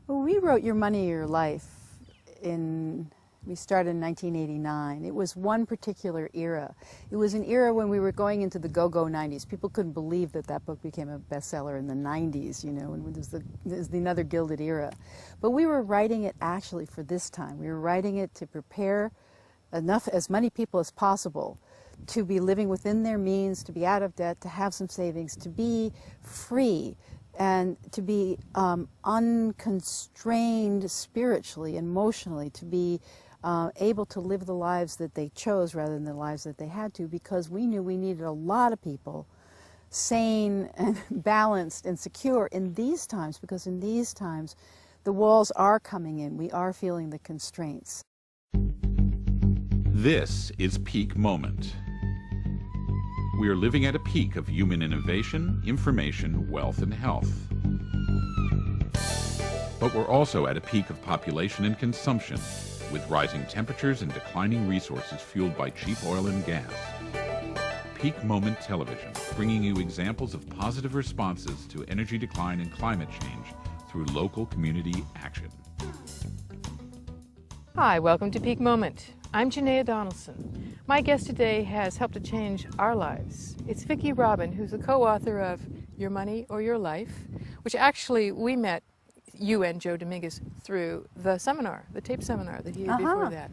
Well, we wrote Your Money, Your Life we started in 1989. It was one particular era. It was an era when we were going into the go-go 90s. People couldn't believe that that book became a bestseller in the 90s, and it was another Gilded Era. But we were writing it actually for this time. We were writing it to prepare as many people as possible to be living within their means, to be out of debt, to have some savings, to be free, and to be unconstrained spiritually, emotionally, to be able to live the lives that they chose rather than the lives that they had to, because we knew we needed a lot of people sane and balanced and secure in these times, because in these times the walls are coming in. We are feeling the constraints. This is Peak Moment. We are living at a peak of human innovation, information, wealth, and health. But we're also at a peak of population and consumption, with rising temperatures and declining resources fueled by cheap oil and gas. Peak Moment Television, bringing you examples of positive responses to energy decline and climate change through local community action. Hi, welcome to Peak Moment. I'm Janaea Donaldson. My guest today has helped to change our lives. It's Vicki Robin, who's the co-author of Your Money or Your Life, which actually we met, you and Joe Dominguez, through the seminar, the tape seminar that he did before that.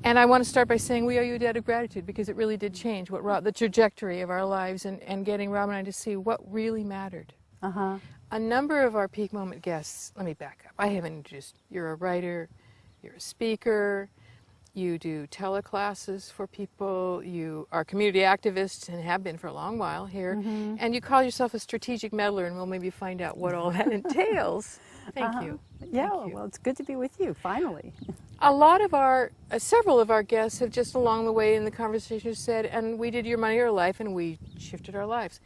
And I want to start by saying we owe you a debt of gratitude, because it really did change the trajectory of our lives, and getting Rob and I to see what really mattered. A number of our Peak Moment guests, let me back up. I haven't introduced. You're a writer, you're a speaker, you do teleclasses for people, you are community activists and have been for a long while here, and you call yourself a strategic meddler, and we'll maybe find out what all that entails. Thank you. Yeah, Thank you. Well, it's good to be with you, finally. A lot of several of our guests have just along the way in the conversation said, and we did Your Money or Life, and we shifted our lives.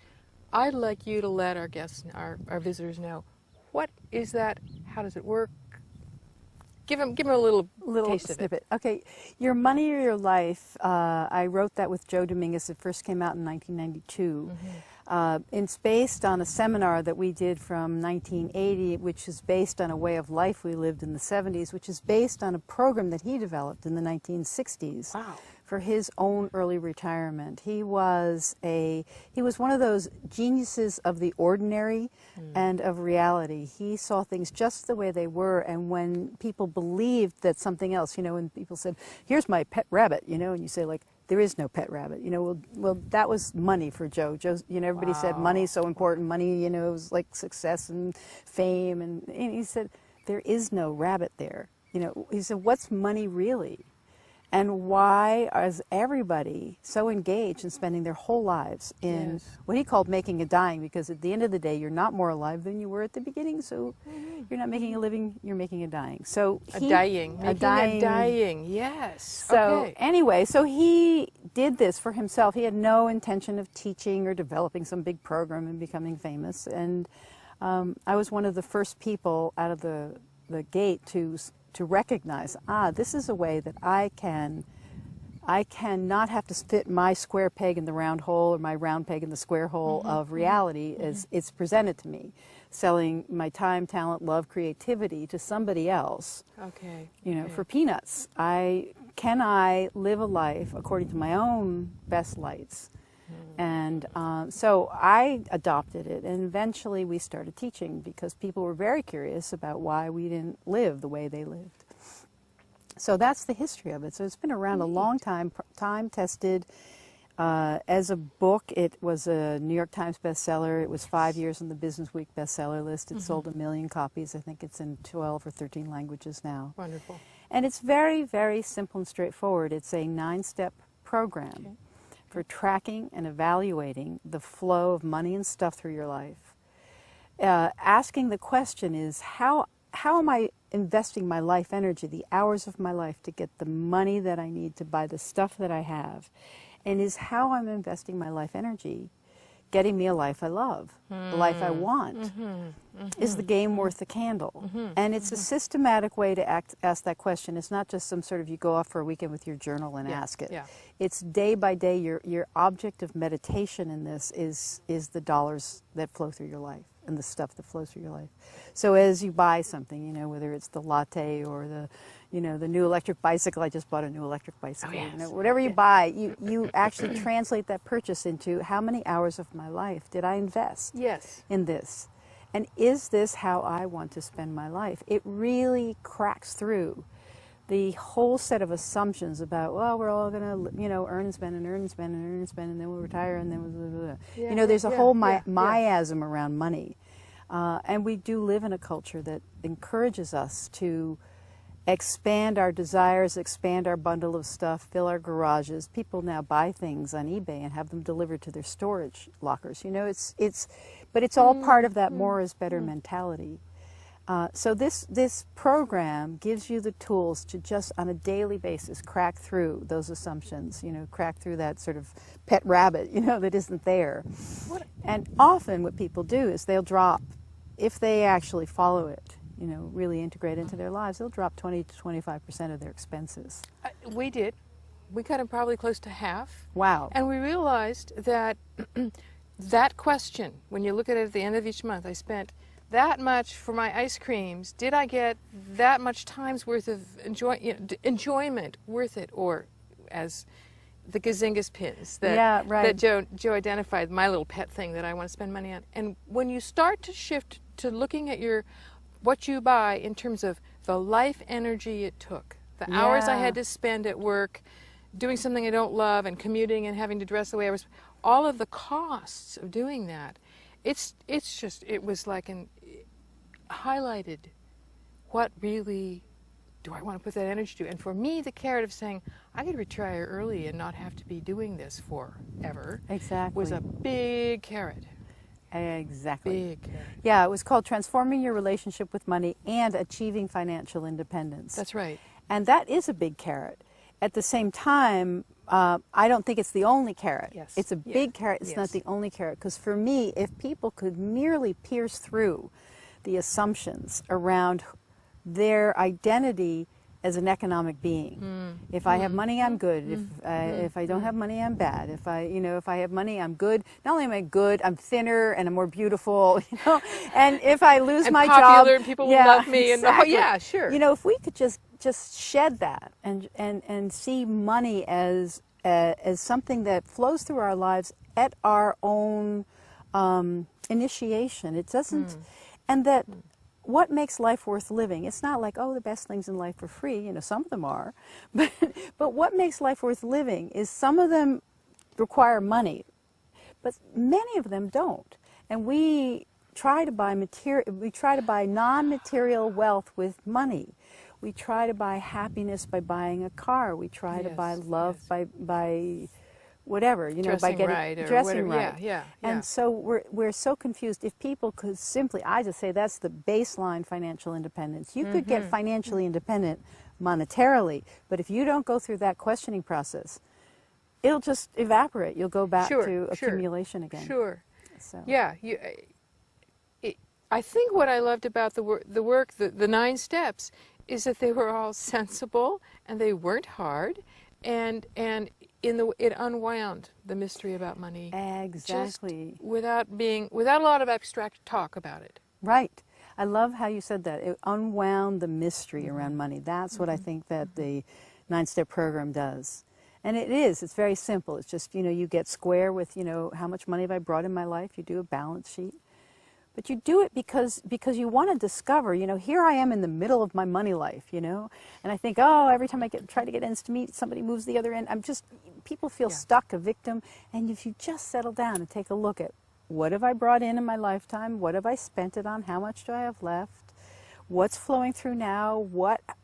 I'd like you to let our guests, our visitors know, what is that? How does it work? Give them a little taste snippet. of it. Okay, Your Money or Your Life, I wrote that with Joe Dominguez. It first came out in 1992. It's based on a seminar that we did from 1980, which is based on a way of life we lived in the 70s, which is based on a program that he developed in the 1960s. Wow. For his own early retirement. He was one of those geniuses of the ordinary and of reality. He saw things just the way they were, and when people believed that something else, when people said, here's my pet rabbit, and you say, like, there is no pet rabbit, well, that was money for Joe. Everybody said money's so important, money, it was like success and fame, and he said, there is no rabbit there. He said, what's money really? And why is everybody so engaged in spending their whole lives in what he called making a dime? Because at the end of the day, you're not more alive than you were at the beginning. So you're not making a living, you're making a dying. So a dying, yes. So anyway, so he did this for himself. He had no intention of teaching or developing some big program and becoming famous. And I was one of the first people out of the gate to recognize, this is a way that I can not have to fit my square peg in the round hole or my round peg in the square hole of reality as it's presented to me, selling my time, talent, love, creativity to somebody else. For peanuts. Can I live a life according to my own best lights? And so I adopted it, and eventually we started teaching because people were very curious about why we didn't live the way they lived. So that's the history of it. So it's been around a long time, time-tested. As a book, it was a New York Times bestseller. It was 5 years on the Business Week bestseller list. It sold 1 million copies. I think it's in 12 or 13 languages now. Wonderful. And it's very, very simple and straightforward. It's a 9-step program for tracking and evaluating the flow of money and stuff through your life. Asking the question is, how am I investing my life energy, the hours of my life, to get the money that I need to buy the stuff that I have? And is how I'm investing my life energy getting me a life I love, the life I want? Is the game worth the candle? And it's a systematic way to ask that question. It's not just some sort of, you go off for a weekend with your journal and ask it. It's day by day. Your object of meditation in this is the dollars that flow through your life. and the stuff that flows through your life. So as you buy something, you know, whether it's the latte or the, you know, the new electric bicycle. I just bought a new electric bicycle. yes. You know, whatever you buy, you actually translate that purchase into how many hours of my life did I invest Yes. in this? And is this how I want to spend my life? It really cracks through the whole set of assumptions about, well, we're all going to, you know, earn and spend and earn and spend and earn and spend, and then we'll retire, and then blah, blah, blah. Yeah, You know, there's a yeah, whole yeah, yeah. miasm around money. And we do live in a culture that encourages us to expand our desires, expand our bundle of stuff, fill our garages. People now buy things on eBay and have them delivered to their storage lockers. You know, but it's all part of that more is better mentality. So this program gives you the tools to just on a daily basis crack through those assumptions, you know, crack through that sort of pet rabbit, you know, that isn't there. And often what people do is they'll drop, if they actually follow it, you know, really integrate into their lives, they'll drop 20 to 25% of their expenses. We did. We cut them probably close to half. Wow. And we realized that that question, when you look at it at the end of each month, I spent that much for my ice creams. Did I get that much time's worth of enjoyment worth it? Or as the Gazingas pins that, Yeah, right. that Joe identified, my little pet thing that I want to spend money on. And when you start to shift to looking at what you buy in terms of the life energy it took, the hours I Yeah. had to spend at work, doing something I don't love and commuting and having to dress the way I was, all of the costs of doing that, it was like highlighted what really do I want to put that energy to. And for me, the carrot of saying, I could retire early and not have to be doing this forever Exactly. was a big carrot. Exactly. Big carrot. Yeah, it was called Transforming Your Relationship with Money and Achieving Financial Independence. That's right. And that is a big carrot. At the same time, I don't think it's the only carrot. Yes. It's a big Yeah. carrot. It's not Yes. the only carrot. Because for me, if people could merely pierce through the assumptions around their identity as an economic being. If I have money, I'm good. If I don't have money, I'm bad. If I have money, I'm good. Not only am I good, I'm thinner and I'm more beautiful. You know, and if I lose And my popular job, and people will love me and- oh, exactly. yeah, sure. You know, if we could just shed that and see money as something that flows through our lives at our own initiation. It doesn't, and that. What makes life worth living? It's not like, oh, the best things in life are free. You know, some of them are. But what makes life worth living is some of them require money, but many of them don't. And we try to buy non-material wealth with money. We try to buy happiness by buying a car. We try to buy Yes, love yes. by whatever, you know, by Dressing getting right or dressing whatever. right. Yeah. And so we're so confused. If people could simply, I just say that's the baseline financial independence. You could get financially independent monetarily, but if you don't go through that questioning process, it'll just evaporate. You'll go back to accumulation again. Sure. So. Yeah. I think what I loved about the work, the 9 steps, is that they were all sensible and they weren't hard, and it unwound the mystery about money. Exactly. Just without a lot of abstract talk about it. Right. I love how you said that. It unwound the mystery around money. That's what I think that the 9-step program does. And it is. It's very simple. It's just, you know, you get square with, you know, how much money have I brought in my life. You do a balance sheet. But you do it because you want to discover, you know, here I am in the middle of my money life, you know, and I think, oh, every time I try to get ends to meet, somebody moves the other end. People feel stuck, a victim. And if you just settle down and take a look at what have I brought in my lifetime, what have I spent it on, how much do I have left, what's flowing through now,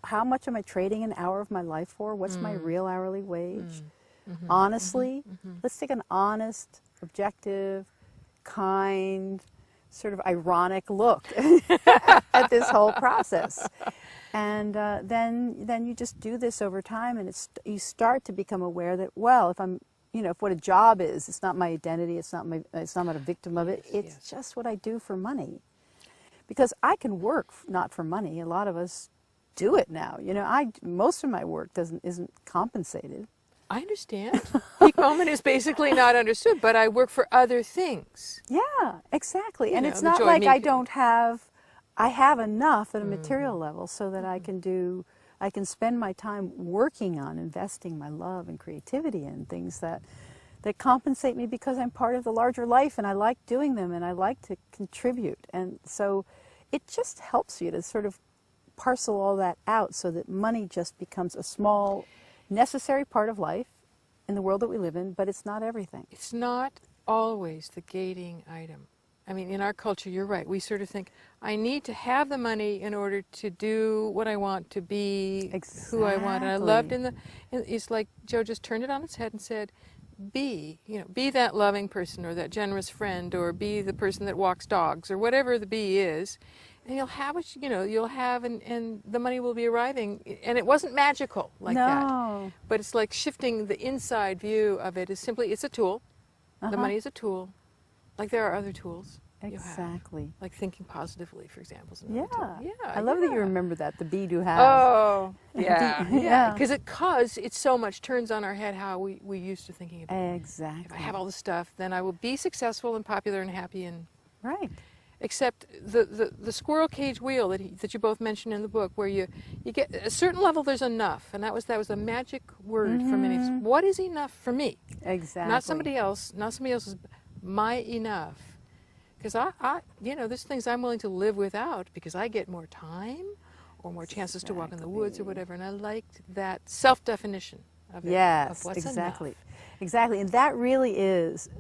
how much am I trading an hour of my life for, what's my real hourly wage? Honestly, let's take an honest, objective, kind, sort of ironic look at this whole process. And then you just do this over time, and you start to become aware that, well, if what a job is, it's not my identity, it's not a victim of it, it's just what I do for money. Because I can work not for money. A lot of us do it now. You know, most of my work isn't compensated. I understand. Peak moment is basically not understood, but I work for other things. Yeah, exactly. And know, it's the not joy like of I me- don't have, I have enough at a material level so that I can spend my time working on investing my love and creativity in things that compensate me because I'm part of the larger life and I like doing them and I like to contribute. And so it just helps you to sort of parcel all that out so that money just becomes a small, necessary part of life in the world that we live in, but it's not everything. It's not always the gating item. I mean, in our culture, you're right. We sort of think, I need to have the money in order to do what I want, to be who I want. And I loved it's like Joe just turned it on its head and said, be that loving person or that generous friend or be the person that walks dogs or whatever the be is. And you'll have what you'll have, and the money will be arriving. And it wasn't magical like that. But it's like shifting the inside view of it is simply, it's a tool. The money is a tool. Like there are other tools. Exactly. Like thinking positively, for example. Is another tool. Yeah. I love that you remember that, the be do have. Oh, yeah. Yeah. Because it's so much turns on our head how we used to thinking about it. Exactly. If I have all this stuff, then I will be successful and popular and happy and Right. except the squirrel cage wheel that you both mentioned in the book, where you get a certain level, there's enough, and that was a magic word for many. What is enough for me? Exactly. Not somebody else. Not somebody else's. My enough. Because I there's things I'm willing to live without because I get more time or more chances to walk in the woods or whatever, and I liked that self-definition of it. Yes, of what's exactly. enough. Exactly. And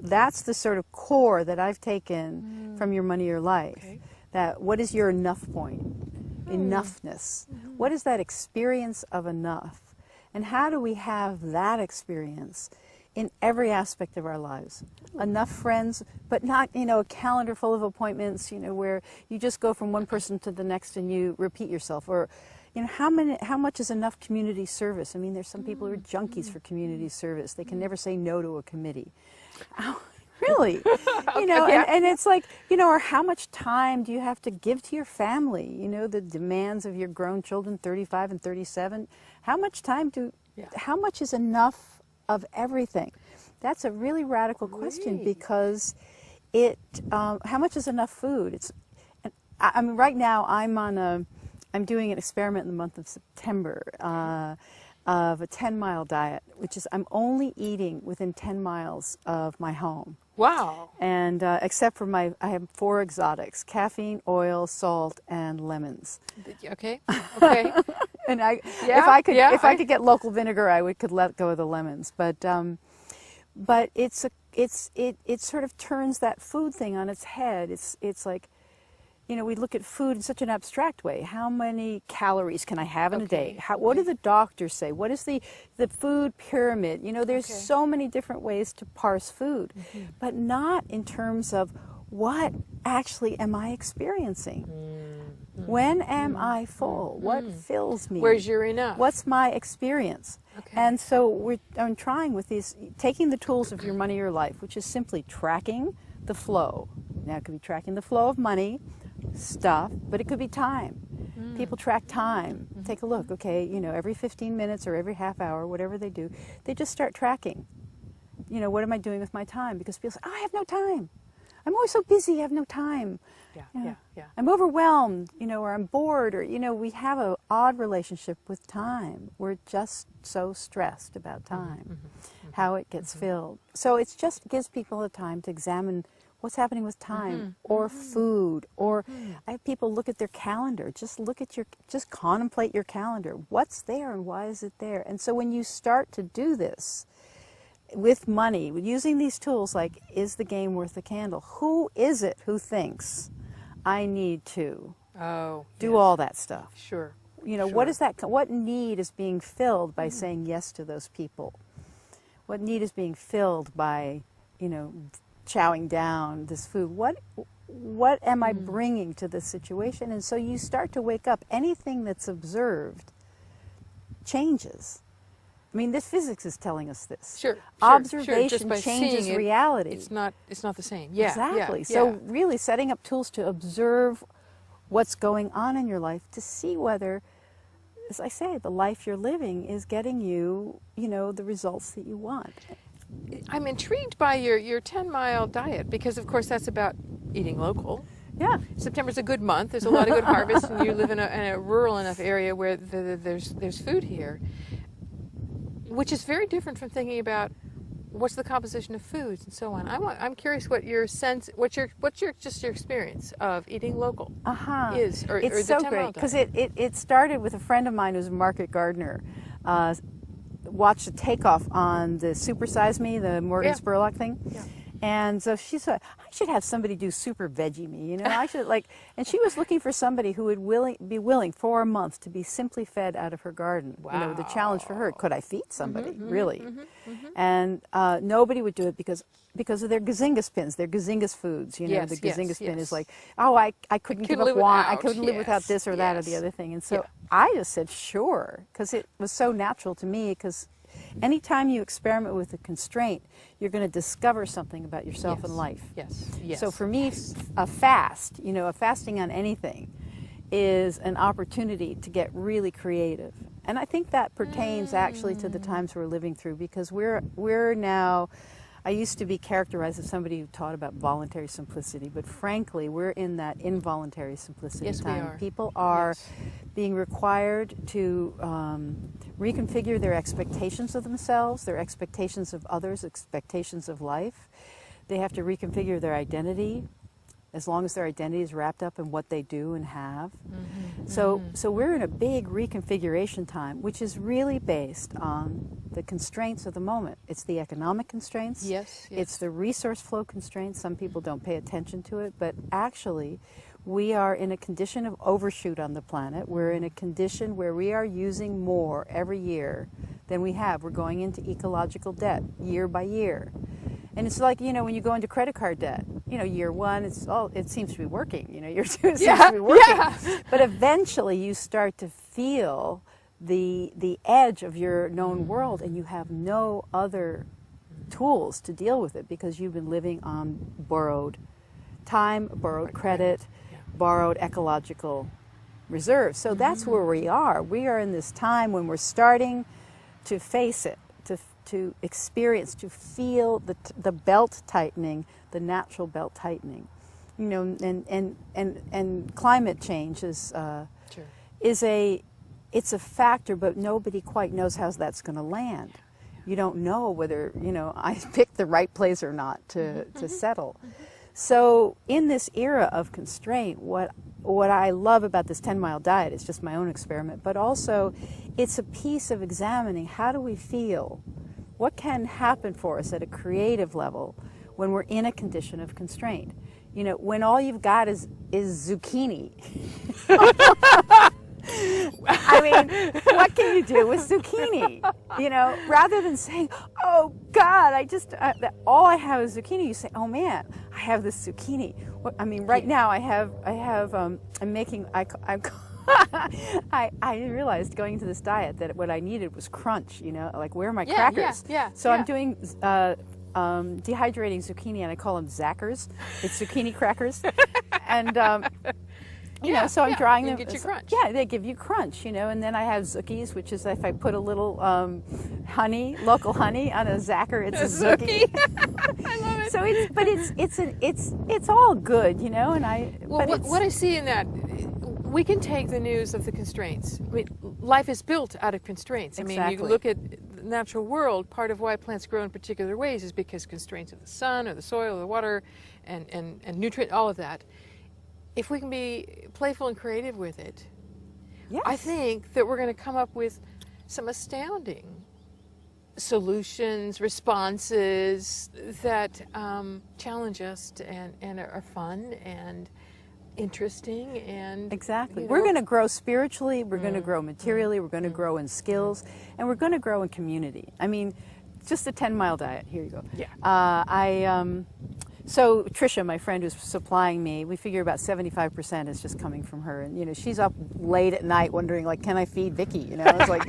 that's the sort of core that I've taken from Your Money, Your Life. Okay. That what is your enough point? Enoughness. What is that experience of enough? And how do we have that experience in every aspect of our lives? Enough friends, but not, a calendar full of appointments, where you just go from one person to the next and you repeat yourself. Or, how much is enough community service? I mean, there's some people who are junkies for community service. They can never say no to a committee. Oh, really? And it's like, or how much time do you have to give to your family? The demands of your grown children, 35 and 37. How much time how much is enough of everything? That's a really radical question because how much is enough food? I mean, right now I'm doing an experiment in the month of September of a 10-mile diet, which is I'm only eating within 10 miles of my home. Wow. And except for I have 4 exotics: caffeine, oil, salt, and lemons. Okay. And if I could get local vinegar, I could let go of the lemons. But it sort of turns that food thing on its head. It's like, we look at food in such an abstract way. How many calories can I have in a day? What do the doctors say? What is the food pyramid? There's so many different ways to parse food, but not in terms of what actually am I experiencing? When am I full? What fills me? Where's your enough? What's my experience? Okay. And so I'm trying with taking the tools of Your Money, Your Life, which is simply tracking the flow. Now, it could be tracking the flow of money, stuff, but it could be time. People track time. Take a look, every 15 minutes or every half hour, whatever they do, they just start tracking. What am I doing with my time? Because people say, I have no time. I'm always so busy, I have no time. Yeah. I'm overwhelmed, or I'm bored, or, we have an odd relationship with time. We're just so stressed about time, how it gets filled. So it just gives people the time to examine what's happening with time or food, or I have people look at their calendar. Just contemplate your calendar. What's there and why is it there? And so when you start to do this with money, using these tools like, is the game worth the candle? Who is it who thinks I need to do all that stuff? Sure. What need is being filled by saying yes to those people? What need is being filled by, chowing down this food? What am I bringing to this situation? And so you start to wake up. Anything that's observed changes. I mean, this physics is telling us this. Sure. Observation Just by changes seeing it, reality. It's not the same. Yeah. Exactly. Yeah, So yeah. really setting up tools to observe what's going on in your life to see whether as I say, the life you're living is getting you, you know, the results that you want. I'm intrigued by your 10-mile diet because, of course, that's about eating local. Yeah. September's a good month. There's a lot of good harvests, and you live in a rural enough area where there's food here, which is very different from thinking about what's the composition of foods and so on. I'm curious what your sense, what's your experience of eating local is, or it's the so 10-mile great because diet. it started with a friend of mine who's a market gardener. Watched the takeoff on the Super Size Me, the Morgan Yeah. Spurlock thing. Yeah. And so she said, I should have somebody do Super Veggie Me, you know, I should like, and she was looking for somebody who would be willing for a month to be simply fed out of her garden. Wow. You know, the challenge for her, could I feed somebody, really? And nobody would do it because of their Gazinga spins, their Gazinga's foods, you know, Yes, the yes, Gazinga spin yes. is like, oh, I couldn't give up live wine, I without, couldn't live without yes, this or that or the yes. other thing. And so Yeah. I just said, sure, because it was so natural to me, because anytime you experiment with a constraint, you're going to discover something about yourself and life. Yes. Yes. So for me, a fast, you know, a fasting on anything is an opportunity to get really creative. And I think that pertains actually to the times we're living through, because we're now, I used to be characterized as somebody who taught about voluntary simplicity, but frankly, we're in that involuntary simplicity Yes, we time. are. People are Yes. being required to reconfigure their expectations of themselves, their expectations of others, expectations of life. They have to reconfigure their identity, as long as their identity is wrapped up in what they do and have. So we're in a big reconfiguration time, which is really based on the constraints of the moment. It's the economic constraints. Yes, yes. It's the resource flow constraints. Some people don't pay attention to it, but actually we are in a condition of overshoot on the planet. We're in a condition where we are using more every year than we have. We're going into ecological debt year by year. And it's like, you know, when you go into credit card debt, you know, year one, it seems to be working. You know, year two, it seems to be working. Yeah. But eventually you start to feel the edge of your known world, and you have no other tools to deal with it, because you've been living on borrowed time, borrowed credit, borrowed ecological reserves. So that's where we are. We are in this time when we're starting to face it, to experience, to feel the belt tightening, the natural belt tightening. You know, and climate change is it's a factor, but nobody quite knows how that's going to land. You don't know whether, you know, I picked the right place or not to settle. So in this era of constraint, what I love about this 10-mile diet is just my own experiment, but also it's a piece of examining how do we feel, what can happen for us at a creative level when we're in a condition of constraint. You know, when all you've got is zucchini. I mean, what can you do with zucchini? You know, rather than saying, "Oh God, all I have is zucchini," you say, "Oh man, I have this zucchini." I mean, right now I'm making. I realized going into this diet that what I needed was crunch. You know, like where are my crackers? So I'm doing dehydrating zucchini, and I call them Zackers. It's zucchini crackers, and. You know, so I'm drying them. You get your crunch. Yeah, they give you crunch, you know, and then I have Zookies, which is if I put a little honey, local honey on a Zacker, it's a Zookie. I love it. So it's all good, you know, and what I see in that, we can take the news of the constraints. I mean, life is built out of constraints. I mean, you look at the natural world, part of why plants grow in particular ways is because constraints of the sun or the soil or the water and nutrient, all of that. If we can be playful and creative with it, yes. I think that we're going to come up with some astounding solutions, responses that challenge us and are fun and interesting. And exactly. You know, we're going to grow spiritually, we're going to grow materially, we're going to grow in skills, and we're going to grow in community. I mean, just a 10-mile diet. Here you go. Yeah. So Tricia, my friend who's supplying me, we figure about 75% is just coming from her, and you know she's up late at night wondering like, can I feed Vicky? You know, it's like,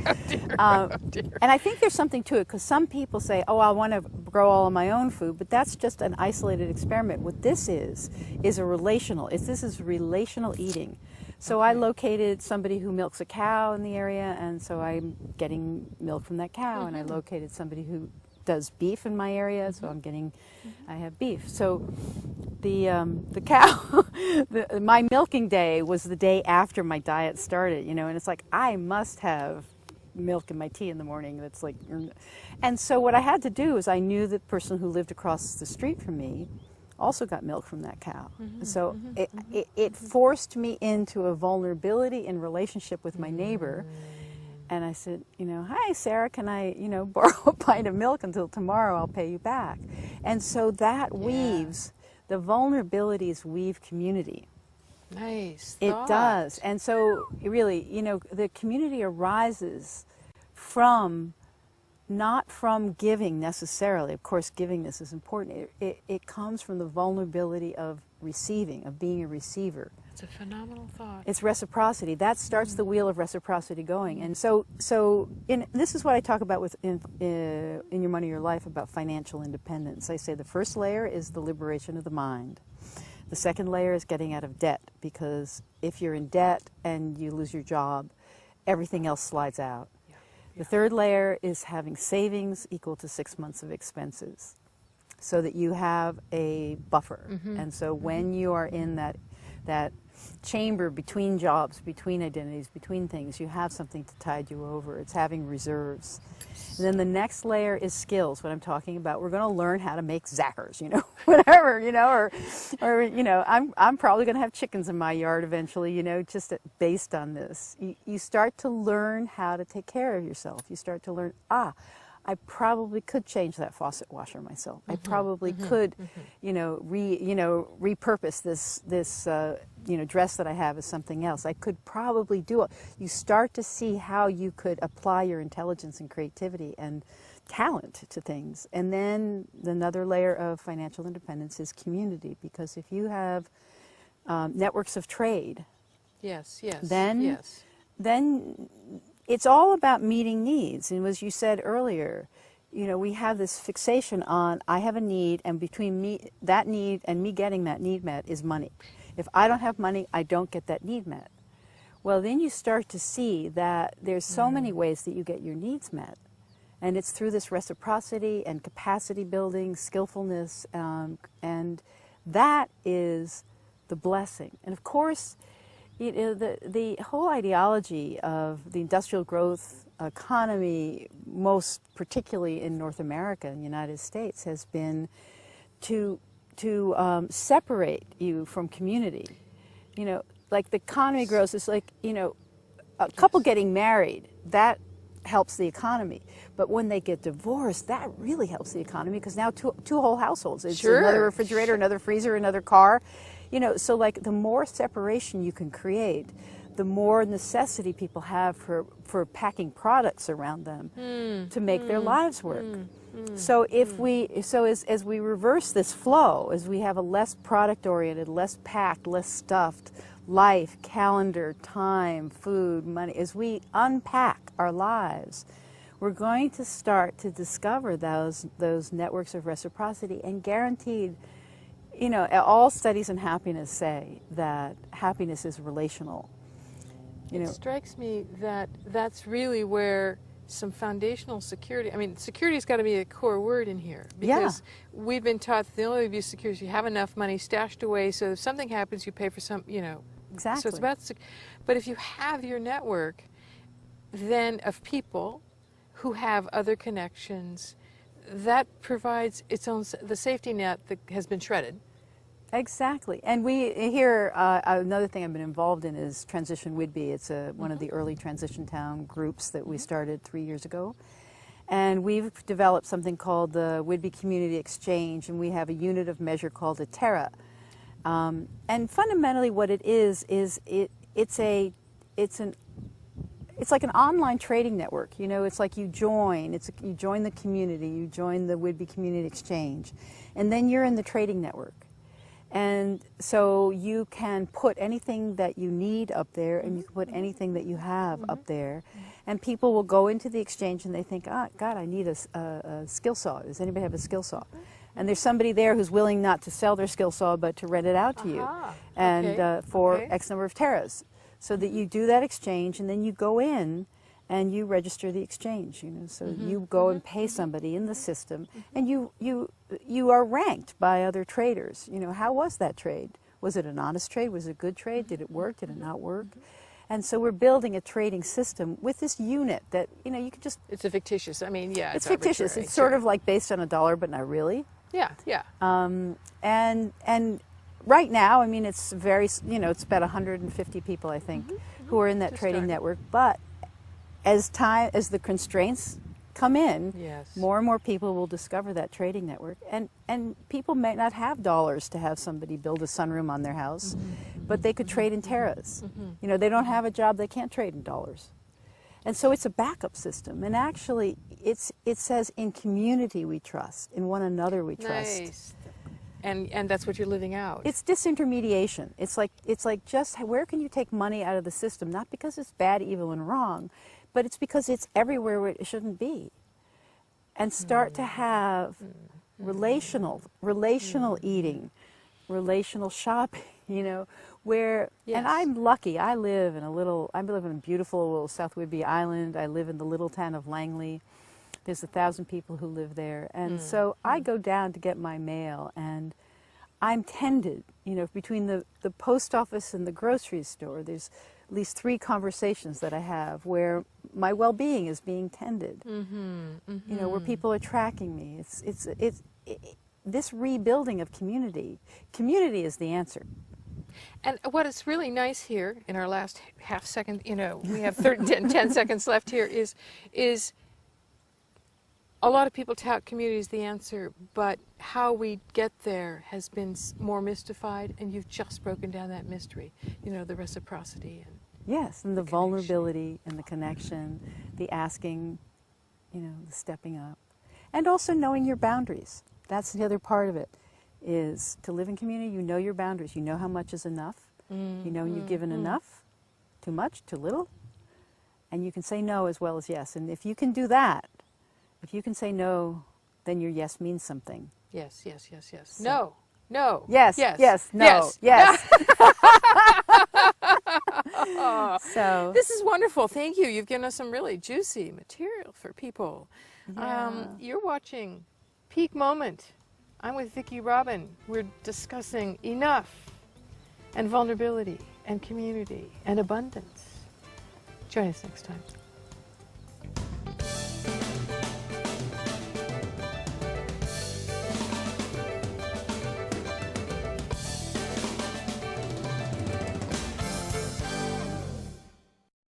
and I think there's something to it, because some people say, oh, I want to grow all of my own food, but that's just an isolated experiment. What this is a relational. This is relational eating. So I located somebody who milks a cow in the area, and so I'm getting milk from that cow. And I located somebody who does beef in my area, so I'm getting, I have beef. So the cow, my milking day was the day after my diet started, you know, and it's like, I must have milk in my tea in the morning. That's like, and so what I had to do is I knew the person who lived across the street from me also got milk from that cow. So it forced me into a vulnerability in relationship with my neighbor. And I said, you know, hi, Sarah, can I, you know, borrow a pint of milk until tomorrow? I'll pay you back. And so that weaves, the vulnerabilities weave community. Nice It thought. does. And so really, you know, the community arises from, not from giving necessarily. Of course, givingness is important. It comes from the vulnerability of receiving, of being a receiver. It's a phenomenal thought. It's reciprocity. That starts the wheel of reciprocity going. And so this is what I talk about in Your Money, Your Life, about financial independence. I say the first layer is the liberation of the mind. The second layer is getting out of debt, because if you're in debt and you lose your job, everything else slides out. The third layer is having savings equal to 6 months of expenses, so that you have a buffer. And so when you are in that chamber between jobs, between identities, between things, you have something to tide you over. It's having reserves. And then the next layer is skills, what I'm talking about. We're going to learn how to make Zackers, you know, whatever, you know, or you know, I'm probably going to have chickens in my yard eventually, you know, just based on this. You start to learn how to take care of yourself. You start to learn, I probably could change that faucet washer myself. I probably could, you know, repurpose this you know, dress that I have as something else. I could probably do it. You start to see how you could apply your intelligence and creativity and talent to things. And then another layer of financial independence is community, because if you have networks of trade, then it's all about meeting needs. And as you said earlier, you know, we have this fixation on, I have a need, and between me, that need and me getting that need met is money. If I don't have money, I don't get that need met. Well, then you start to see that there's so many ways that you get your needs met. And it's through this reciprocity and capacity building, skillfulness, and that is the blessing. And of course, you know, the whole ideology of the industrial growth economy, most particularly in North America and the United States, has been to separate you from community. You know, like the economy grows, it's like, you know, a couple getting married, that helps the economy. But when they get divorced, that really helps the economy, because now two whole households. It's another refrigerator, another freezer, another car. You know, so like the more separation you can create, the more necessity people have for packing products around them to make their lives work. So as we reverse this flow, as we have a less product-oriented, less packed, less stuffed life, calendar, time, food, money, as we unpack our lives, we're going to start to discover those networks of reciprocity. And guaranteed, you know, all studies in happiness say that happiness is relational. You know, it strikes me that that's really where some foundational security, I mean, security's got to be a core word in here, because we've been taught the only way to be secure is you have enough money stashed away, so if something happens, you pay for some, you know. Exactly. So it's about, but if you have your network, then of people who have other connections, that provides its own, the safety net that has been shredded. Exactly. And we here, another thing I've been involved in is Transition Whidbey. It's one of the early transition town groups that we started 3 years ago. And we've developed something called the Whidbey Community Exchange, and we have a unit of measure called a Terra. And fundamentally what it is it's like an online trading network. You know, it's like you join the community, you join the Whidbey Community Exchange, and then you're in the trading network. And so you can put anything that you need up there, and you can put anything that you have up there. And people will go into the exchange and they think, God, I need a skill saw. Does anybody have a skill saw? And there's somebody there who's willing not to sell their skill saw, but to rent it out to you, and for X number of terras. so that you do that exchange, and then you go in and you register the exchange. So you go and pay somebody in the system, and you are ranked by other traders. How was that trade? Was it an honest trade? Was it a good trade? Did it work? Did it not work? And so we're building a trading system with this unit that, you can just... It's a fictitious, yeah. It's fictitious. It's sort of like based on $1, but not really. Yeah, yeah. And right now, it's very, it's about 150 people, I think, who are in that trading network. But as the constraints come in, yes, more and more people will discover that trading network. And people may not have dollars to have somebody build a sunroom on their house, but they could trade in teras. They don't have a job, they can't trade in dollars. And so it's a backup system. And actually, it says in community we trust, in one another we trust. Nice. And that's what you're living out. It's disintermediation. It's like just where can you take money out of the system? Not because it's bad, evil, and wrong, but it's because it's everywhere where it shouldn't be. And start to have relational eating, relational shopping, where, yes. And I'm lucky. I live in a beautiful little South Whidbey Island. I live in the little town of Langley. There's 1,000 people who live there. And so I go down to get my mail, and I'm tended, between the post office and the grocery store. There's at least 3 conversations that I have where my well-being is being tended. Where people are tracking me. It's this rebuilding of community. Community is the answer. And what is really nice here in our last half second, we have 10 seconds left here, is a lot of people tout community as the answer, but how we get there has been more mystified, and you've just broken down that mystery, the reciprocity. Yes, and the vulnerability and the connection, the asking, the stepping up. And also knowing your boundaries. That's the other part of it, is to live in community, you know your boundaries. You know how much is enough. You've given enough, too much, too little. And you can say no as well as yes. And if you can do that, if you can say no, then your yes means something. Yes, yes, yes, yes. So, no. Yes, yes, yes, no, yes. yes. So this is wonderful. Thank you. You've given us some really juicy material for people. Yeah. You're watching Peak Moment. I'm with Vicki Robin. We're discussing enough and vulnerability and community and abundance. Join us next time.